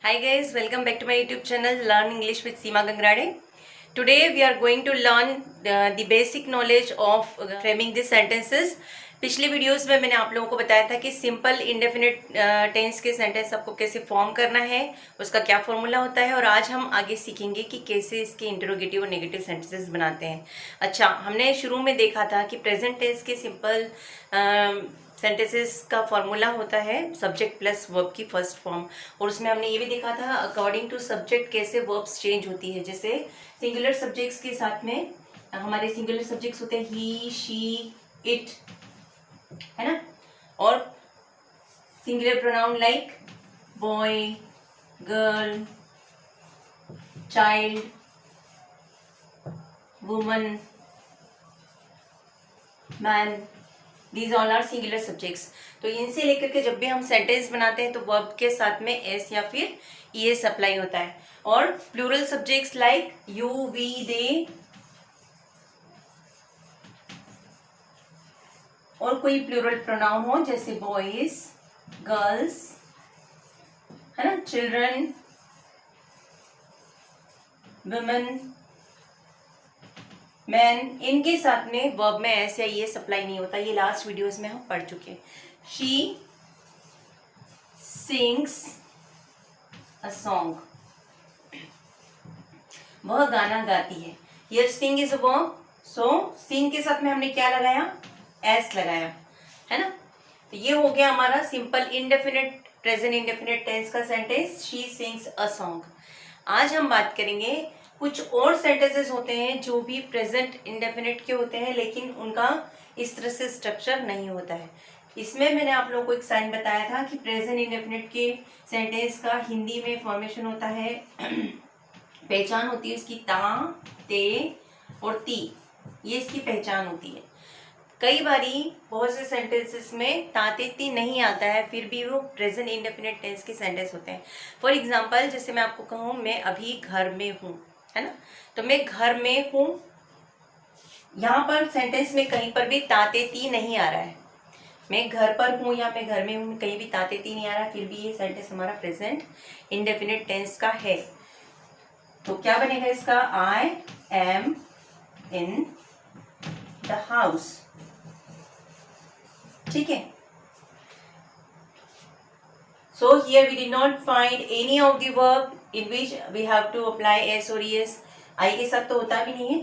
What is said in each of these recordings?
Hi guys, welcome back to my YouTube channel Learn English with Seema Gangrade. Today we are going to learn the basic knowledge of framing the sentences. पिछले videos में मैंने आप लोगों को बताया था कि सिंपल इंडेफिनिट टेंस के सेंटेंस आपको कैसे फॉर्म करना है, उसका क्या फॉर्मूला होता है, और आज हम आगे सीखेंगे कि कैसे इसके इंटरोगेटिव और नेगेटिव सेंटेंसेस बनाते हैं। अच्छा, हमने शुरू में देखा था कि प्रेजेंट टेंस के सिंपल सेंटेंसेस का फॉर्मूला होता है सब्जेक्ट प्लस वर्ब की फर्स्ट फॉर्म, और उसमें हमने ये भी देखा था अकॉर्डिंग टू सब्जेक्ट कैसे वर्ब्स चेंज होती है। जैसे सिंगुलर सब्जेक्ट्स के साथ में हमारे सिंगुलर सब्जेक्ट्स होते हैं ही, शी, इट, है ना, और singular pronoun like boy, girl, child, woman, man, these all are singular subjects. तो इनसे लेकर के जब भी हम सेंटेंस बनाते हैं तो वर्ब के साथ में एस या फिर ईएस अप्लाई होता है। और plural subjects like you, we, they, और कोई प्लूरल प्रोनाउन हो जैसे बॉयज, गर्ल्स, है ना, चिल्ड्रन, वुमेन, मैन, इनके साथ में वर्ब में एस या ये सप्लाई नहीं होता। ये लास्ट वीडियोस में हम पढ़ चुके। शी सिंग्स अ सॉन्ग, वह गाना गाती है। Here sing is a verb, so sing के साथ में हमने क्या लगाया, एस लगाया, है ना। तो ये हो गया हमारा simple indefinite present indefinite tense का sentence, she sings a song. आज हम बात करेंगे कुछ और सेंटेंसेस होते हैं जो भी प्रेजेंट इंडेफिनिट के होते हैं, लेकिन उनका इस तरह से स्ट्रक्चर नहीं होता है। इसमें मैंने आप लोगों को एक साइन बताया था कि प्रेजेंट इंडेफिनिट के सेंटेंस का हिंदी में फॉर्मेशन होता है, पहचान होती है उसकी ता, ते और ती, ये इसकी पहचान होती है। कई बारी बहुत से सेंटेंसेस में ताते ती नहीं आता है, फिर भी वो प्रेजेंट इंडेफिनिट टेंस के सेंटेंस होते हैं। फॉर एग्जांपल, जैसे मैं आपको कहूँ मैं अभी घर में हूँ, है ना, तो मैं घर में हूँ, यहाँ पर सेंटेंस में कहीं पर भी ताते ती नहीं आ रहा है। मैं घर पर हूँ या मैं घर में हूँ, कहीं भी ताते ती नहीं आ रहा है, फिर भी ये सेंटेंस हमारा प्रेजेंट इंडेफिनिट टेंस का है। तो क्या बनेगा इसका, I am in the house, ठीक है। So here we did not find any of the verb in which we have to apply s or es. I के साथ तो होता भी नहीं है,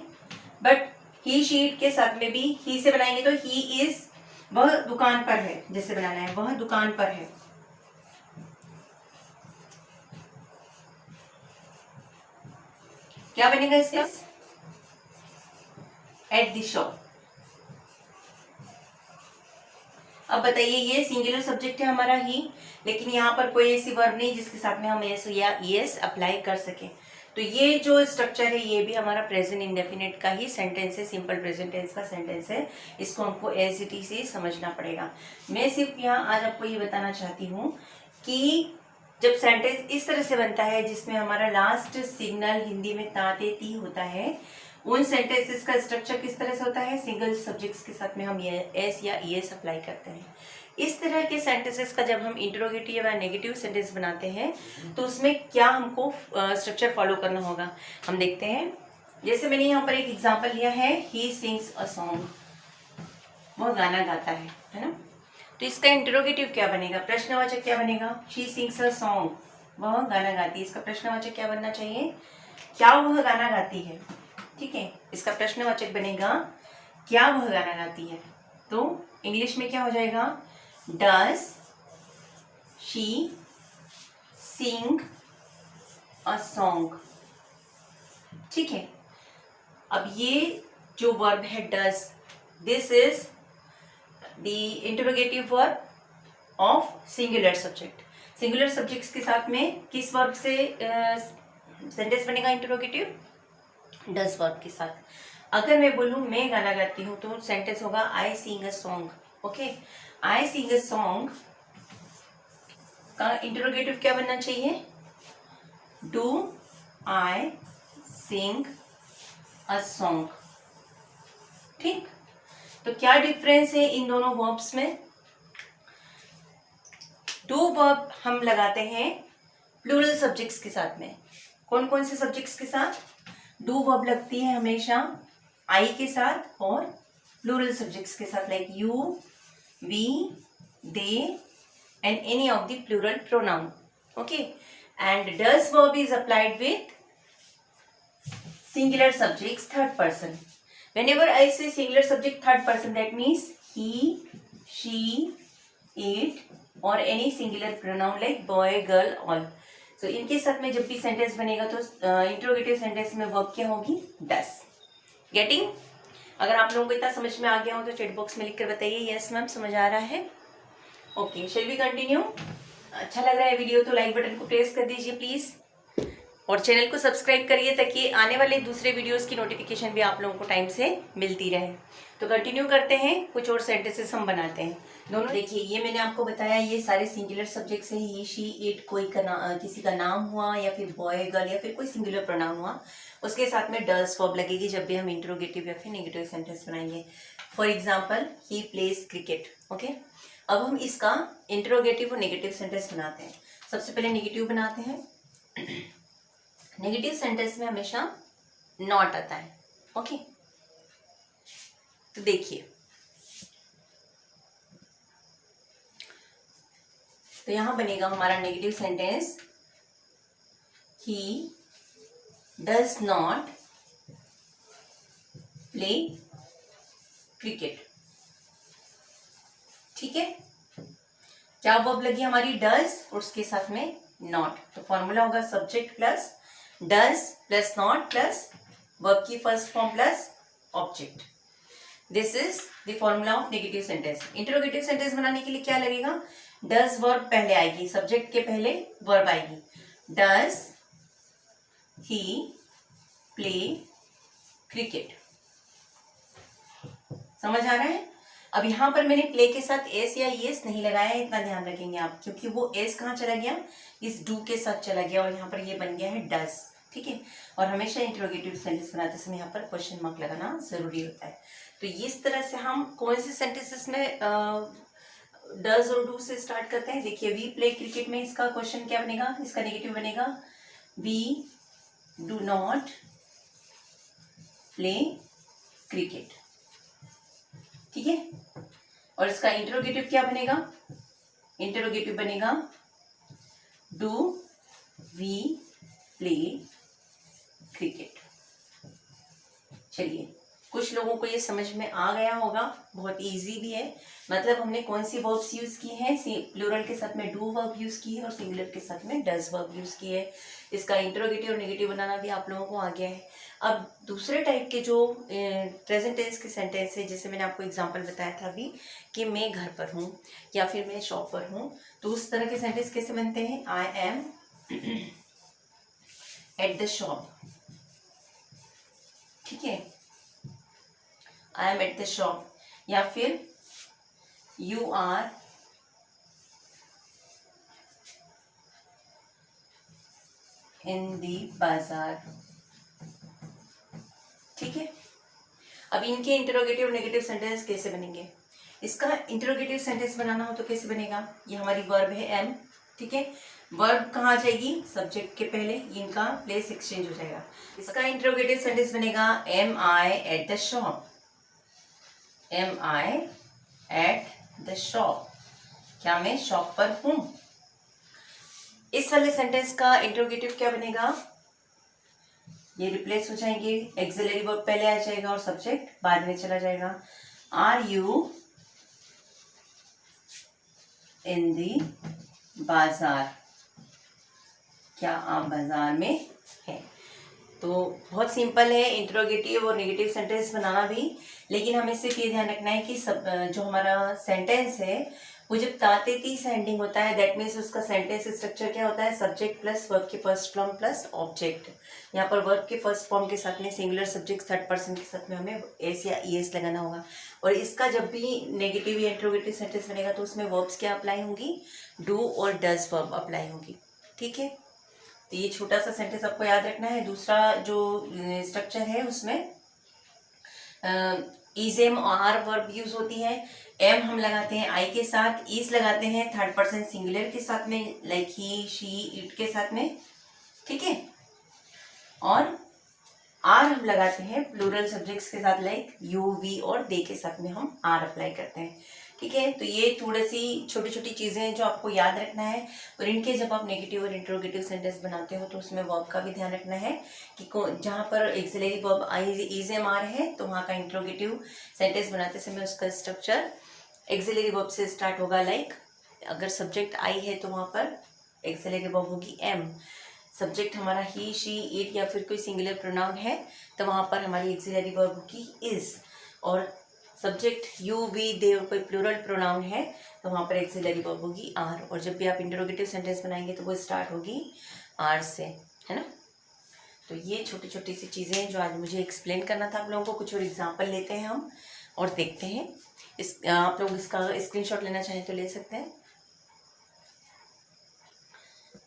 बट he, she, it के साथ में भी he से बनाएंगे तो he is, वह दुकान पर है, जैसे बनाना है वह दुकान पर है। क्या बनेगा इसका, एट द शॉप। अब बताइए, ये सिंगुलर सब्जेक्ट है हमारा ही, लेकिन यहाँ पर कोई ऐसी वर्ब नहीं जिसके साथ में हम एस या ईएस अप्लाई कर सके। तो ये जो स्ट्रक्चर है ये भी हमारा प्रेजेंट इंडेफिनिट का ही सेंटेंस है, सिंपल प्रेजेंट टेंस का सेंटेंस है। इसको हमको एज इट इज ही समझना पड़ेगा। मैं सिर्फ यहाँ आज आपको ये बताना चाहती हूँ कि जब सेंटेंस इस तरह से बनता है जिसमें हमारा लास्ट सिग्नल हिंदी में ता, ते, ती होता है, उन सेंटेंसेस का स्ट्रक्चर किस तरह से होता है, सिंगल सब्जेक्ट्स के साथ में हम ये एस या ईएस अप्लाई करते हैं। इस तरह के सेंटेंसेस का जब हम इंटरोगेटिव या नेगेटिव सेंटेंस बनाते हैं तो उसमें क्या हमको स्ट्रक्चर फॉलो करना होगा, हम देखते हैं। जैसे मैंने यहाँ पर एक एग्जांपल लिया है, ही सिंग्स अ सॉन्ग, वह गाना गाता है ना। तो इसका इंटरोगेटिव क्या बनेगा, प्रश्नवाचक क्या बनेगा, शी सिंग्स अ सॉन्ग, वह गाना गाती है। इसका प्रश्नवाचक क्या बनना चाहिए, क्या वह गाना गाती है, ठीक है। इसका प्रश्नवाचक बनेगा क्या वह गाना गाती है। तो इंग्लिश में क्या हो जाएगा, does she Singh a song, ठीक है। अब ये जो वर्ब है does, this is the interrogative verb of singular subject. Singular subjects के साथ में किस वर्ब से सेंटेंस बनेगा इंटरोगेटिव, डज वर्ब के साथ। अगर मैं बोलूं मैं गाना गाती हूँ तो सेंटेंस होगा I sing a song, okay. I sing a song का इंटरोगेटिव क्या बनना चाहिए, do I sing a song, ठीक। तो क्या डिफरेंस है इन दोनों वर्ब्स में, डू वर्ब हम लगाते हैं प्लूरल सब्जेक्ट्स के साथ में। कौन कौन से सब्जेक्ट्स के साथ? डू वर्ब लगती है हमेशा आई के साथ और प्लूरल सब्जेक्ट्स के साथ, like you, we, they and any of the plural pronoun. Okay, and does verb is applied with singular subjects third person. Whenever I say singular subject third person, that means he, she, it or any singular pronoun like boy, girl, all. So इनके साथ में जब भी sentence बनेगा तो interrogative sentence में verb क्या होगी? डस. गेटिंग? अगर आप लोगों को इतना समझ में आ गया हो तो चैट बॉक्स में लिखकर बताइए यस मैम समझ आ रहा है. Okay, shall we continue? अच्छा लग रहा है वीडियो तो लाइक बटन को प्रेस कर दीजिए प्लीज और चैनल को सब्सक्राइब करिए ताकि आने वाले दूसरे वीडियोस की नोटिफिकेशन भी आप लोगों को टाइम से मिलती रहे. तो कंटिन्यू करते हैं, कुछ और सेंटेंसेस हम बनाते हैं दोनों. देखिए, ये मैंने आपको बताया ये सारे सिंगुलर सब्जेक्ट्स हैं. ही, शी, इट कोई किसी का नाम हुआ या फिर बॉय, गर्ल या फिर कोई सिंगुलर प्रोनाउन हुआ, उसके साथ में डज वर्ब लगेगी जब भी हम इंट्रोगेटिव या फिर नेगेटिव सेंटेंस बनाएंगे. For example, he plays cricket. Okay, अब हम इसका इंट्रोगेटिव और नेगेटिव सेंटेंस बनाते हैं. सबसे पहले नेगेटिव बनाते हैं. नेगेटिव सेंटेंस में हमेशा नॉट आता है. ओके, तो देखिए, तो यहां बनेगा हमारा negative sentence he does not play cricket. ठीक है, क्या वर्ब लगी हमारी? डज और उसके साथ में नॉट. तो फॉर्मूला होगा subject plus does plus not plus verb की first form plus object. This is the formula of negative sentence. Interrogative sentence बनाने के लिए क्या लगेगा? डज वर्ब पहले आएगी, सब्जेक्ट के पहले वर्ब आएगी. Does he play cricket. समझ आ रहा है? अब यहां पर मैंने प्ले के साथ एस या एस नहीं लगाया है, इतना ध्यान रखेंगे आप, क्योंकि वो एस कहाँ चला गया? इस डू के साथ चला गया और यहाँ पर ये बन गया है डज. ठीक है, और हमेशा इंट्रोगेटिव सेंटेंस बनाते समय यहाँ पर क्वेश्चन मार्क लगाना जरूरी होता है. तो इस तरह से हम कौन से सेंटेंसेस में डज और डू से स्टार्ट करते हैं. देखिए, वी प्ले क्रिकेट में इसका क्वेश्चन क्या बनेगा? इसका नेगेटिव बनेगा we do not play cricket. ठीक है, और इसका इंट्रोगेटिव क्या बनेगा? इंट्रोगेटिव बनेगा डू वी प्ले क्रिकेट. चलिए, कुछ लोगों को ये समझ में आ गया होगा, बहुत इजी भी है. मतलब हमने कौन सी वर्ब्स यूज की हैं? प्लूरल के साथ में डू वर्ब यूज की है और सिंगुलर के साथ में डज वर्ब यूज की है. इसका इंट्रोगेटिव और नेगेटिव बनाना भी आप लोगों को आ गया है. अब दूसरे टाइप के जो प्रेजेंट टेंस के सेंटेंस है, जैसे मैंने आपको एग्जांपल बताया था अभी कि मैं घर पर हूँ या फिर मैं शॉप पर हूँ, तो उस तरह के सेंटेंस कैसे बनते हैं? I am eight the shop. ठीक है, I am eight the shop. या फिर यू आर इन दी बाजार. ठीक है, अब इनके इंटरोगेटिव नेगेटिव सेंटेंस कैसे बनेंगे? इसका इंटरोगेटिव सेंटेंस बनाना हो तो कैसे बनेगा? ये हमारी वर्ब है एम. ठीक है, वर्ब कहाँ जाएगी? सब्जेक्ट के पहले. इनका प्लेस एक्सचेंज हो जाएगा. इसका इंटरोगेटिव सेंटेंस बनेगा am I at the shop. Am I at the shop. क्या मैं शॉप पर हूं? इस वाले सेंटेंस का इंटरोगेटिव क्या बनेगा? ये रिप्लेस हो जाएंगे, एक्सिलरी वर्ब पहले आ जाएगा और सब्जेक्ट बाद में चला जाएगा. आर यू इन दी बाजार. क्या आप बाजार में हैं? तो बहुत सिंपल है इंट्रोगेटिव और नेगेटिव सेंटेंस बनाना भी, लेकिन हमें सिर्फ ये ध्यान रखना है कि जो हमारा सेंटेंस है वो जब तातेती से एंडिंग होता है, दैट मीन्स उसका सेंटेंस स्ट्रक्चर क्या होता है? सब्जेक्ट प्लस वर्ब की फर्स्ट फॉर्म प्लस ऑब्जेक्ट. यहाँ पर वर्ब के फर्स्ट फॉर्म के साथ में सिंगुलर सब्जेक्ट थर्ड पर्सन के साथ में हमें एस या ईएस लगाना होगा. और इसका जब भी नेगेटिव या इंट्रोगेटिव सेंटेंस बनेगा तो उसमें वर्ब्स क्या अप्लाई होंगी? डू और डज वर्ब अप्लाई होंगी. ठीक है, तो ये छोटा सा सेंटेंस आपको याद रखना है. दूसरा जो स्ट्रक्चर है उसमें is am are verb use होती है। एम हम लगाते हैं आई के साथ, इज लगाते हैं थर्ड पर्सन सिंगुलर के साथ में, लाइक ही शी इट के साथ में, ठीक है। और आर हम लगाते हैं प्लूरल सब्जेक्ट्स के साथ, लाइक यू वी और दे के साथ में हम आर अप्लाई करते हैं, ठीक है। तो ये थोड़ी सी छोटी छोटी चीज़ें हैं जो आपको याद रखना है। और इनके जब आप नेगेटिव और इंट्रोगेटिव सेंटेंस बनाते हो तो उसमें वर्ब का भी ध्यान रखना है कि जहाँ पर auxiliary verb I is am are है तो वहाँ का इंट्रोगेटिव सेंटेंस बनाते समय उसका स्ट्रक्चर एक्सिलरी वर्ब से स्टार्ट होगा। लाइक अगर सब्जेक्ट आई है तो वहाँ पर एक्सिलरी वर्ब होगी एम। सब्जेक्ट हमारा ही शी इट या फिर कोई सिंगुलर प्रोनाउन है तो वहाँ पर हमारी एक्सिलरी वर्ब होगी इज। और सब्जेक्ट यू वी दे कोई प्लूरल प्रोनाउन है तो वहाँ पर एक्सिलरी वर्ब होगी आर। और जब भी आप इंटरोगेटिव सेंटेंस बनाएंगे तो वो स्टार्ट होगी आर से, है ना। तो ये छोटी छोटी सी चीज़ें हैं जो आज मुझे एक्सप्लेन करना था आप लोगों को। कुछ और एग्जाम्पल लेते हैं हम और देखते हैं। आप लोग इसका स्क्रीनशॉट लेना चाहें तो ले सकते हैं।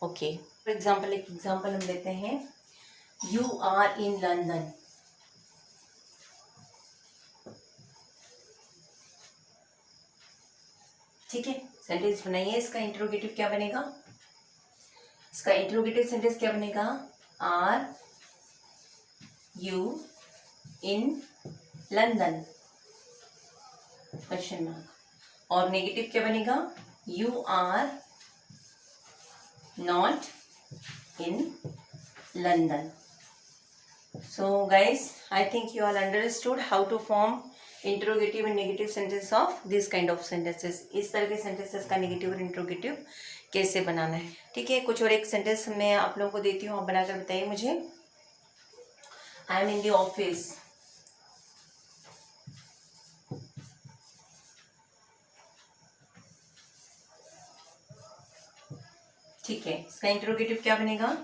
ओके, फॉर एग्जाम्पल एक एग्जाम्पल हम लेते हैं, यू आर इन लंदन। ठीक है, सेंटेंस बनाइए। इसका इंट्रोगेटिव क्या बनेगा? इसका इंट्रोगेटिव सेंटेंस क्या बनेगा? Are you in London question mark. और नेगेटिव क्या बनेगा? You are not in London. So guys, I think you all understood how to form interrogative and negative sentence of this kind of sentences. इस तरह के sentences का negative और interrogative कैसे बनाना है, ठीक है। कुछ और एक sentence मैं आप लोगों को देती हूँ, आप बनाकर बताइए मुझे। I am in the office. ठीक है, इसका interrogative क्या बनेगा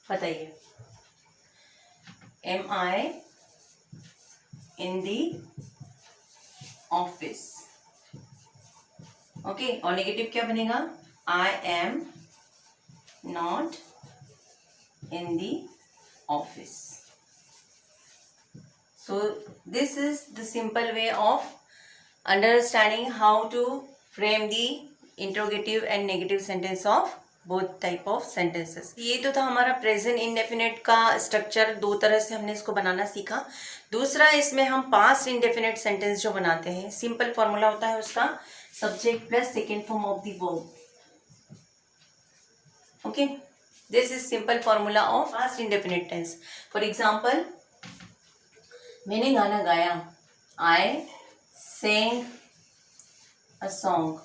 बताइए। Am I in the office? Okay, और नेगेटिव क्या बनेगा? I am not in the office. So this is the simple way of understanding how to frame the interrogative and negative sentence of both type of sentences. ये तो था हमारा present indefinite का structure. दो तरह से हमने इसको बनाना सीखा। दूसरा, इसमें हम पास्ट इंडेफिनिट सेंटेंस जो बनाते हैं, सिंपल फॉर्मूला होता है उसका, subject plus second form of the verb. Okay, this is simple formula of past indefinite tense. For example, मैंने गाना गाया, I sang a song.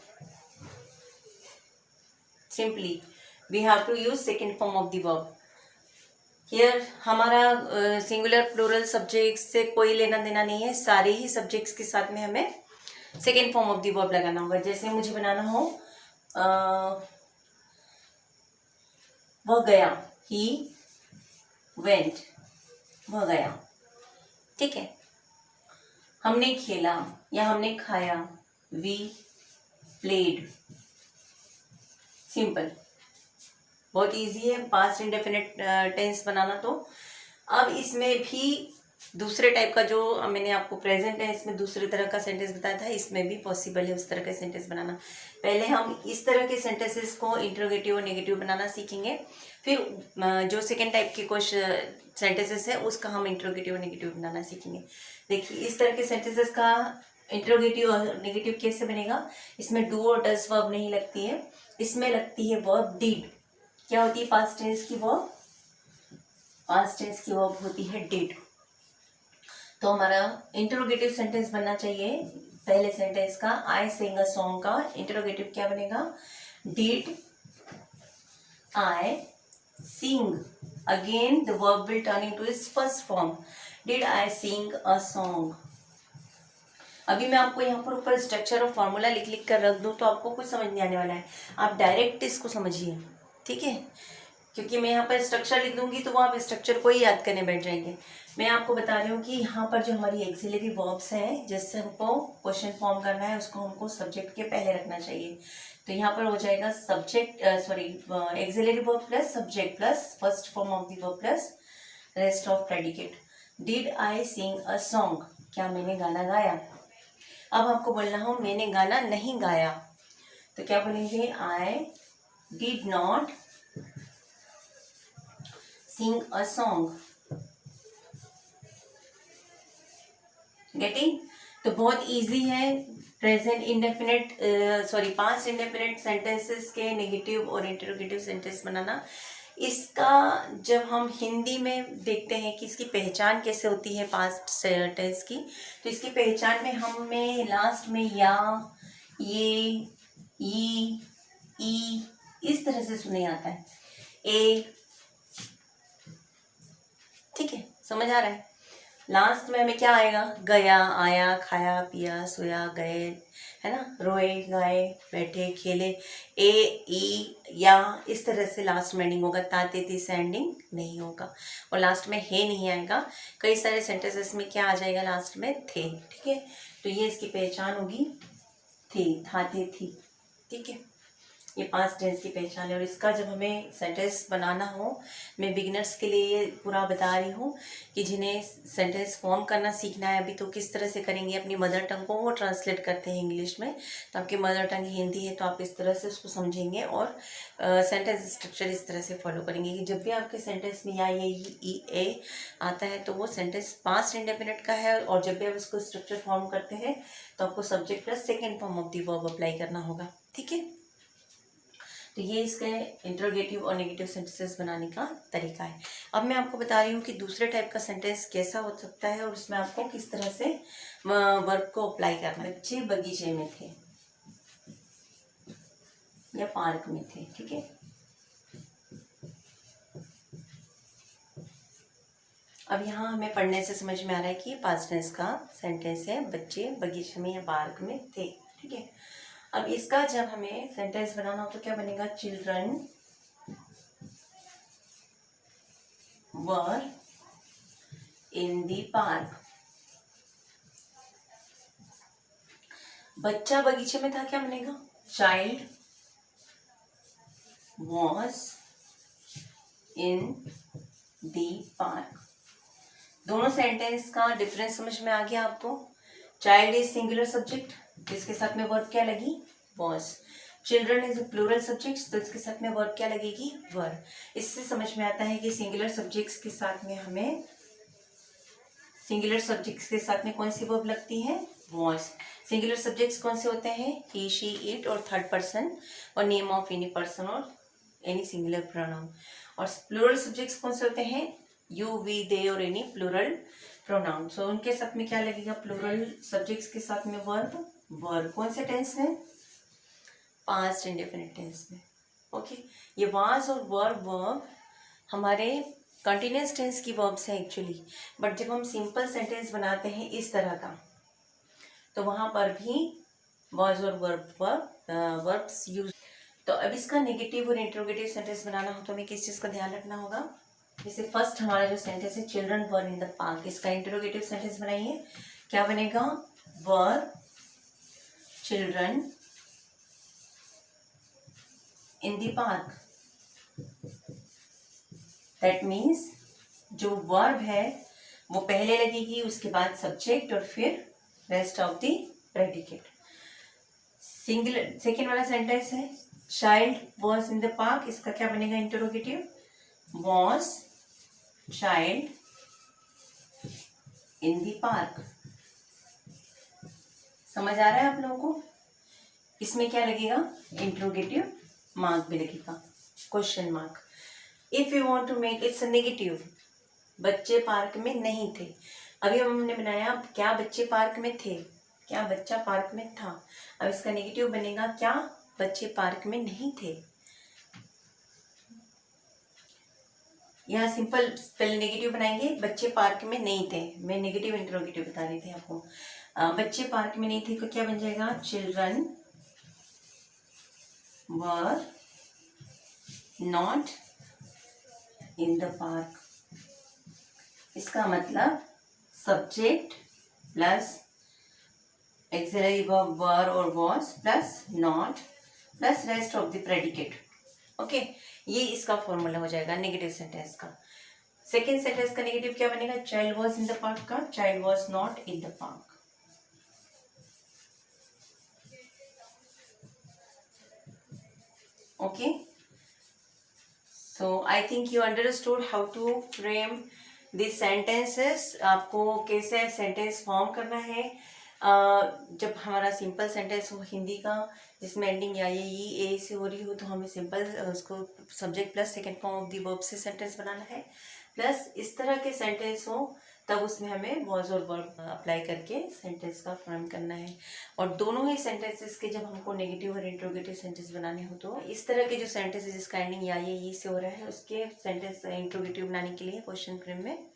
Simply we have to use second form of the verb. Here हमारा singular plural subjects से कोई लेना देना नहीं है, सारे ही सब्जेक्ट्स के साथ में हमें second form of the verb लगाना होगा। जैसे मुझे बनाना हो वह गया, he went, वह गया, ठीक है। हमने खेला या हमने खाया, we played। सिंपल, बहुत इजी है पास्ट इंडेफिनिट टेंस बनाना। तो अब इसमें भी दूसरे टाइप का, जो मैंने आपको प्रेजेंट टेंस में दूसरे तरह का सेंटेंस बताया था, इसमें भी पॉसिबल है उस तरह का सेंटेंस बनाना। पहले हम इस तरह के सेंटेंसेस को इंट्रोगेटिव और नेगेटिव बनाना सीखेंगे, फिर जो सेकेंड टाइप के कुछ सेंटेंसेस है उसका हम इंट्रोगेटिव और नेगेटिव बनाना सीखेंगे। देखिए, इस तरह के सेंटेंसेस का इंट्रोगेटिव और नेगेटिव कैसे बनेगा? इसमें डू और डज वर्ब नहीं लगती है, इसमें लगती है वर्ब डिड। क्या होती है पास्ट टेंस की वर्ब? पास्ट टेंस की वर्ब होती है डिड। तो हमारा इंटरोगेटिव सेंटेंस बनना चाहिए पहले सेंटेंस का, आई सिंग अ सॉन्ग का इंटरोगेटिव क्या बनेगा? Did I sing. Again the verb will turn into its first form, did I sing a song. अभी मैं आपको यहाँ पर ऊपर स्ट्रक्चर और फॉर्मूला लिख लिख कर रख दूँ तो आपको कुछ समझ नहीं आने वाला है, आप डायरेक्ट इसको समझिए, ठीक है। क्योंकि मैं यहाँ पर स्ट्रक्चर लिख दूंगी तो वो आप स्ट्रक्चर को ही याद करने बैठ जाएंगे। मैं आपको बता रही हूँ कि यहाँ पर जो हमारी एक्सिलरी वर्ब्स हैं जिससे हमको क्वेश्चन फॉर्म करना है उसको हमको सब्जेक्ट के पहले रखना चाहिए। तो यहाँ पर हो जाएगा subject auxiliary verb plus subject plus first form of the verb plus rest of predicate. Did I sing a song, क्या मैंने गाना गाया। अब आपको बोलना हो मैंने गाना नहीं गाया, तो क्या बोलेंगे, I did not sing a song. Getting? तो बहुत इजी है present indefinite past indefinite sentences के नेगेटिव और इंटरोगेटिव सेंटेंस बनाना। इसका जब हम हिंदी में देखते हैं कि इसकी पहचान कैसे होती है पास्ट टेंस की, तो इसकी पहचान में हमें लास्ट में या, ये, ई इस तरह से सुने आता है, ए। ठीक है, समझ आ रहा है? लास्ट में हमें क्या आएगा, गया, आया, खाया, पिया, सोया, गए, है ना, रोए, गाए, बैठे, खेले। ए, ई, या इस तरह से लास्ट में एंडिंग होगा, ता, ते, ती से एंडिंग नहीं होगा, और लास्ट में हे नहीं आएगा। कई सारे सेंटेंसेस में क्या आ जाएगा लास्ट में, थे। ठीक है, तो ये इसकी पहचान होगी, थे, था, थे, थी। ठीक है, ये पास्ट टेंस की पहचान है। और इसका जब हमें सेंटेंस बनाना हो, मैं बिगिनर्स के लिए ये पूरा बता रही हूँ कि जिन्हें सेंटेंस फॉर्म करना सीखना है अभी, तो किस तरह से करेंगे, अपनी मदर टंग को वो ट्रांसलेट करते हैं इंग्लिश में, तो आपकी मदर टंग हिंदी है तो आप इस तरह से उसको समझेंगे और सेंटेंस स्ट्रक्चर इस तरह से फॉलो करेंगे कि जब भी आपके सेंटेंस में या, ये, ई, ए आता है तो वो सेंटेंस पास्ट इंडेफिनिट का है, और जब भी आप उसको स्ट्रक्चर फॉर्म करते हैं तो आपको subject plus second form of the verb apply करना होगा। ठीक है, तो ये इसके इंटरोगेटिव और नेगेटिव सेंटेंसेस बनाने का तरीका है। अब मैं आपको बता रही हूँ कि दूसरे टाइप का सेंटेंस कैसा हो सकता है और उसमें आपको किस तरह से वर्ब को अप्लाई करना है। बच्चे बगीचे में थे या पार्क में थे। ठीक है, अब यहाँ हमें पढ़ने से समझ में आ रहा है कि पास्ट टेंस का सेंटेंस है, बच्चे बगीचे में या पार्क में थे। ठीक है, अब इसका जब हमें सेंटेंस बनाना हो तो क्या बनेगा, children were in the park. बच्चा बगीचे में था, क्या बनेगा, child was in the park. दोनों सेंटेंस का डिफरेंस समझ में आ गया आपको। चाइल्ड इज सिंगुलर सब्जेक्ट, इसके साथ में वर्ब क्या लगी, was. Children is plural subjects, तो इसके साथ में वर्ब क्या लगेगी, वर। इससे समझ में आता है कि सिंगुलर सब्जेक्ट्स के साथ में हमें, सिंगुलर सब्जेक्ट्स के साथ में कौन सी वर्ब लगती है, वॉज। सिंगुलर सब्जेक्ट्स कौन से होते हैं, ही, शी, इट और थर्ड पर्सन और नेम ऑफ एनी पर्सन और एनी सिंगुलर प्रोनाउन। और प्लूरल सब्जेक्ट्स कौन से होते हैं, यू, वी, दे और एनी प्लूरल प्रोनाउन। सो उनके साथ में क्या लगेगा, प्लूरल सब्जेक्ट्स के साथ में वर्ब, वर्ब कौन से टेंस में, पास्ट इंडेफिनिट टेंस में। ओके, ये वाज और वर्ब हमारे कंटिन्यूस टेंस की वर्ब्स हैं एक्चुअली, बट जब हम सिंपल सेंटेंस बनाते हैं इस तरह का, तो वहाँ पर भी वाज और वर्ब्स यूज। तो अब इसका नेगेटिव और इंट्रोगेटिव सेंटेंस बनाना हो तो हमें किस चीज़ का ध्यान रखना होगा। जैसे फर्स्ट हमारा जो सेंटेंस है, children were in the park, इसका इंट्रोगेटिव सेंटेंस बनाइए, क्या बनेगा, were children in the park. That means जो वर्ब है वो पहले लगेगी, उसके बाद सब्जेक्ट और फिर rest of the predicate. Singular second वाला सेंटेंस है, child was in the park, इसका क्या बनेगा interrogative, was child in the park. समझ आ रहा है आप लोगों को। इसमें क्या लगेगा, इंटरोगेटिव मार्क भी लगेगा, question mark. If you want to make its negative, बच्चे पार्क में नहीं थे। अभी हमने बनाया क्या बच्चे पार्क में थे, क्या बच्चा पार्क में था। अब इसका नेगेटिव बनेगा क्या, बच्चे पार्क में नहीं थे। यहाँ सिंपल पहले नेगेटिव बनाएंगे, बच्चे पार्क में नहीं थे। मैं नेगेटिव इंटरोगेटिव बता रही थी आपको। बच्चे पार्क में नहीं थे तो क्या बन जाएगा, children were not in the park. इसका मतलब subject plus auxiliary verb were और was plus not plus rest of the predicate. Okay, ये इसका फॉर्मूला हो जाएगा नेगेटिव सेंटेंस का। सेकेंड सेंटेंस का नेगेटिव क्या बनेगा? Child was in the park का child was not in the park. Okay, so I think you understood how to frame this sentences. आपको कैसे सेंटेंस फॉर्म करना है। जब हमारा सिंपल सेंटेंस हो हिंदी का जिसमें एंडिंग या ये ई ए से हो रही हो तो हमें सिंपल उसको subject plus second form of the verb से सेंटेंस बनाना है। प्लस इस तरह के सेंटेंस हो तब उसमें हमें वॉज और वर्ब अप्लाई करके सेंटेंस का फॉर्म करना है। और दोनों ही सेंटेंसेस के जब हमको नेगेटिव और इंट्रोगेटिव सेंटेंस बनाने हो तो इस तरह के जो सेंटेंस जिसका एंडिंग या ये ई से हो रहा है उसके सेंटेंस इंट्रोगेटिव बनाने के लिए क्वेश्चन फ्रेम में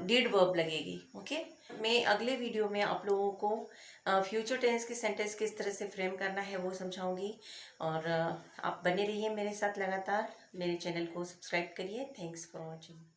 डीड वर्ब लगेगी। ओके, मैं अगले वीडियो में आप लोगों को फ्यूचर टेंस के सेंटेंस किस तरह से फ्रेम करना है वो समझाऊंगी। और आप बने रहिए मेरे साथ लगातार, मेरे चैनल को सब्सक्राइब करिए। Thanks for watching.